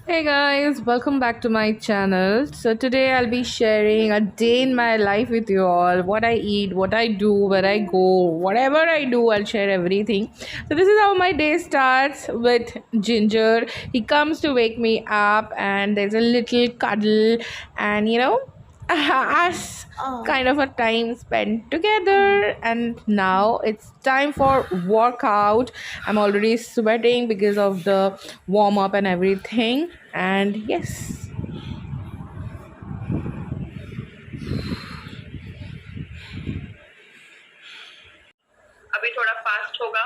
Hey guys, welcome back to my channel. So today I'll be sharing a day in my life with you all. What I eat, what I do, where I go, whatever I do, I'll share everything. So this is how my day starts with Ginger. He comes to wake me up and there's a little cuddle and us kind of a time spent together, and now it's time for workout. I'm already sweating because of the warm up and everything, and yes. अभी थोड़ा fast होगा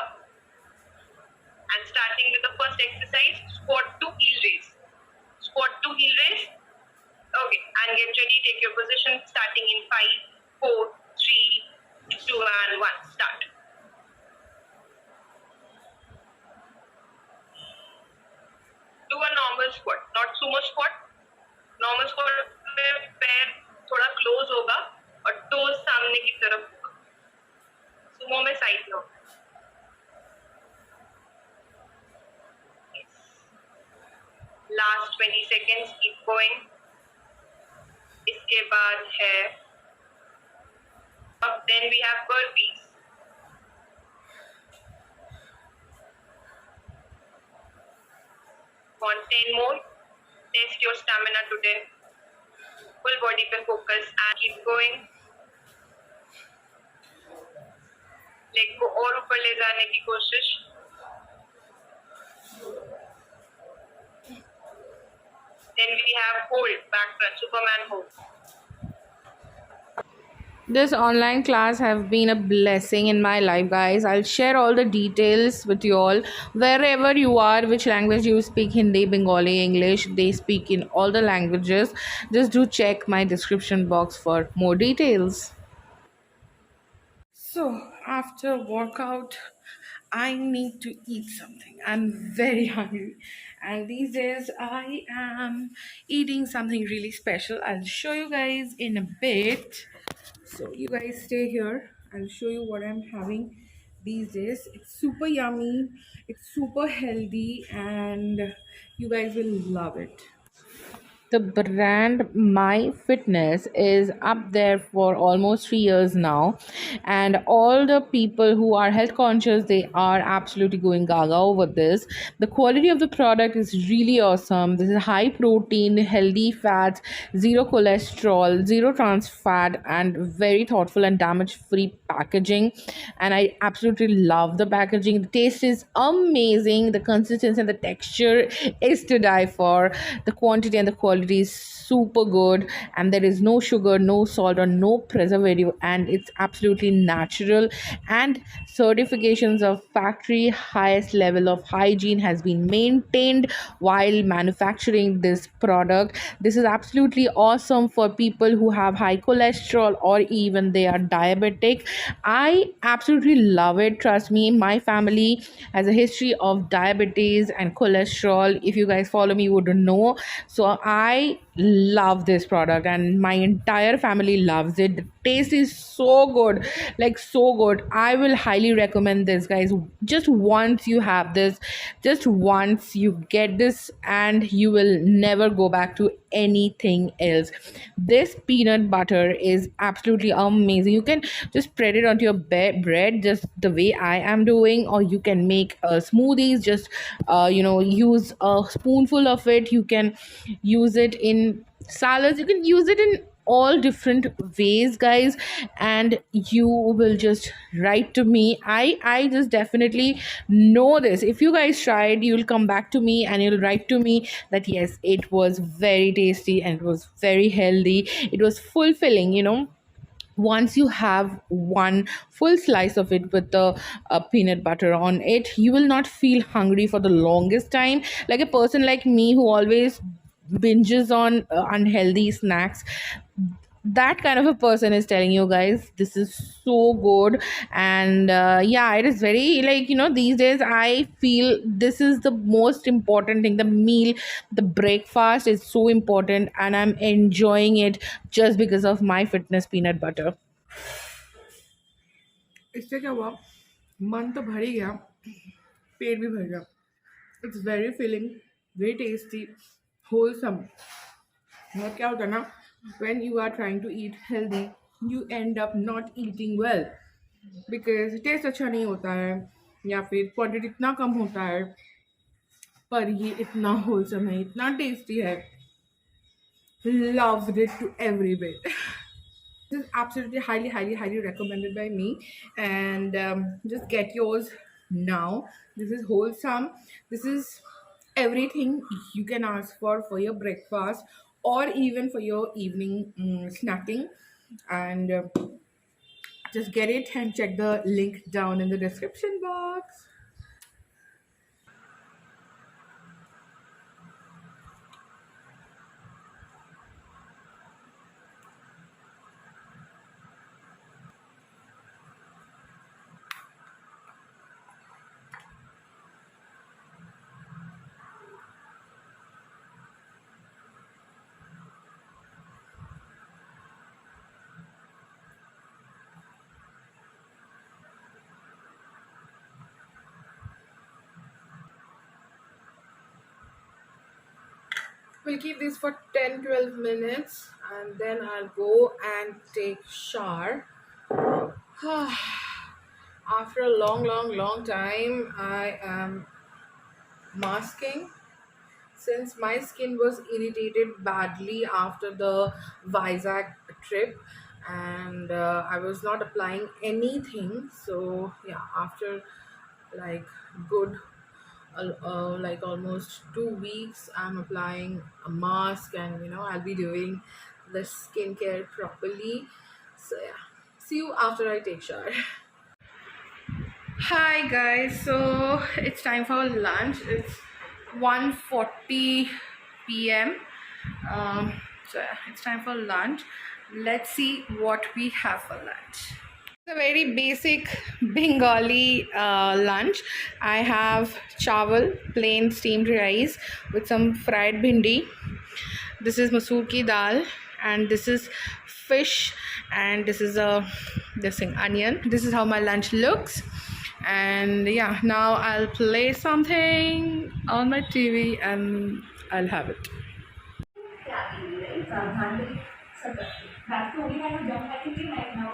and starting with the first exercise, squat to heel raise. Squat to heel raise. Okay, and get ready. Take your position starting in 5, 4, 3, 2, and 1. Start. Do a normal squat, not sumo squat. Normal squat में पैर थोड़ा close होगा और toes सामने की तरफ होगा. Sumo में साइड में होगा. Last 20 seconds, keep going. इसके बाद है अब then we have burpees. Want 10 more? Test your stamina today. Full body पे focus and keep going. Leg को और ऊपर ले जाने की कोशिश. Then we have hold, back crunch, Superman hold. This online class have been a blessing in my life, guys. I'll share all the details with you all. Wherever you are, which language you speak, Hindi, Bengali, English, they speak in all the languages. Just do check my description box for more details. So after workout, I need to eat something. I'm very hungry, and these days I am eating something really special. I'll show you guys in a bit. So you guys stay here. I'll show you what I'm having these days. It's super yummy. It's super healthy, and you guys will love it. The brand My Fitness is up there for almost 3 years now, and all the people who are health conscious, they are absolutely going gaga over this. The quality of the product is really awesome. This is high protein, healthy fats, zero cholesterol, zero trans fat, and very thoughtful and damage free packaging. And I absolutely love the packaging. The taste is amazing. The consistency and the texture is to die for. The quantity and the quality is super good, and there is no sugar, no salt, or no preservative, and it's absolutely natural. And certifications of factory highest level of hygiene has been maintained while manufacturing this product. This is absolutely awesome for people who have high cholesterol or even they are diabetic. I absolutely love it. Trust me, my family has a history of diabetes and cholesterol. If you guys follow me, you would know. So I love this product, and my entire family loves it. The taste is so good, like so good. I will highly recommend this, guys. Just once you have this, just once you get this, and you will never go back to anything else. This peanut butter is absolutely amazing. You can just spread it onto your bread, just the way I am doing, or you can make smoothies. Just use a spoonful of it. You can use it in salads. You can use it in all different ways, guys, and you will just write to me. I just definitely know this. If you guys tried, you'll come back to me and you'll write to me that yes, it was very tasty and it was very healthy. It was fulfilling, once you have one full slice of it with the peanut butter on it, you will not feel hungry for the longest time. Like a person like me who always binges on unhealthy snacks, that kind of a person is telling you guys this is so good. And yeah, it is very, like, these days I feel this is the most important thing. The meal, the breakfast is so important, and I'm enjoying it just because of My Fitness peanut butter. इससे क्या हुआ, मन तो भर ही गया, पेट भी भर गया. It's very filling, very tasty, wholesome. और क्या होता है ना, when you are trying to eat healthy, you end up not eating well because taste अच्छा नहीं होता है या फिर क्वांटिटी इतना कम होता है, पर ये इतना wholesome है, इतना टेस्टी है. Loved it to every bit. This is absolutely highly recommended by me, and just get yours now. This is wholesome. This is everything you can ask for your breakfast or even for your evening snacking. And just get it and check the link down in the description box. We'll keep this for 10-12 minutes and then I'll go and take shower. After a long time, I am masking since my skin was irritated badly after the Vizag trip, and I was not applying anything. So yeah, after like good like almost 2 weeks, I'm applying a mask, and I'll be doing the skincare properly. So yeah, see you after I take shower. Hi guys, so it's time for lunch. It's 1:40 p.m. So yeah, it's time for lunch. Let's see what we have for lunch. It's a very basic Bengali lunch. I have chawal, plain steamed rice with some fried bhindi. This is masoor ki dal, and this is fish, and this is onion. This is how my lunch looks. And yeah, now I'll play something on my TV and I'll have it. That's the only kind of jump I can do right now.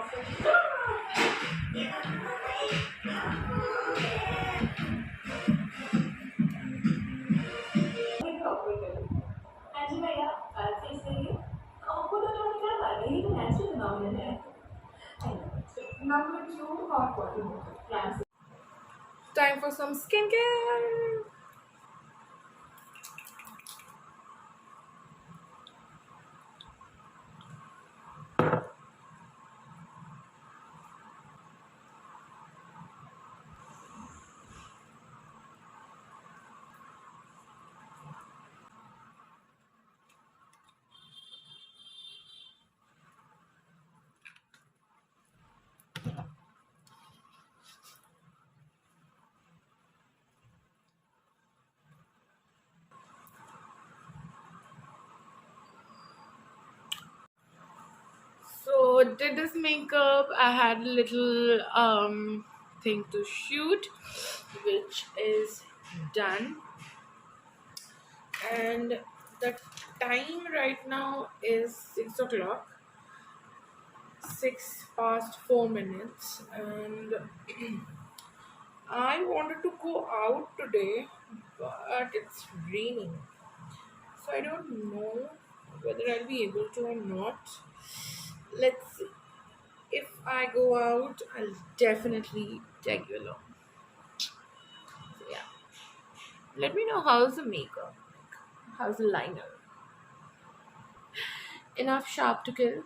Time for some skincare. So did this makeup. I had a little thing to shoot, which is done, and the time right now is 6 o'clock, 6 past 4 minutes, and I wanted to go out today, but it's raining, so I don't know whether I'll be able to or not. Let's see. If I go out, I'll definitely tag you along. So yeah, let me know how's the makeup, how's the liner. Enough sharp to kill.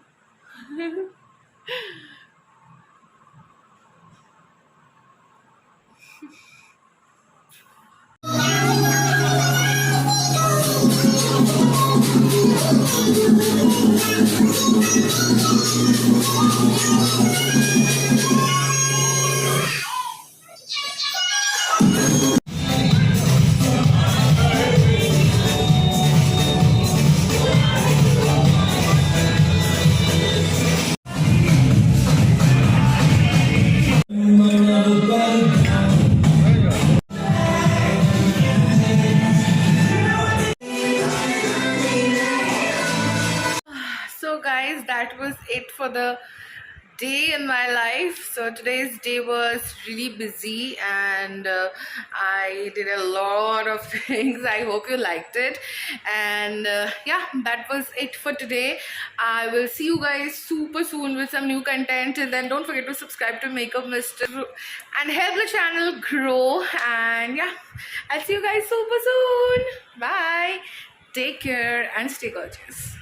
that was it for the day in my life. So today's day was really busy, and I did a lot of things. I hope you liked it. And yeah, that was it for today. I will see you guys super soon with some new content. Till then, don't forget to subscribe to Makeup Mister and help the channel grow. And yeah, I'll see you guys super soon. Bye. Take care and stay gorgeous.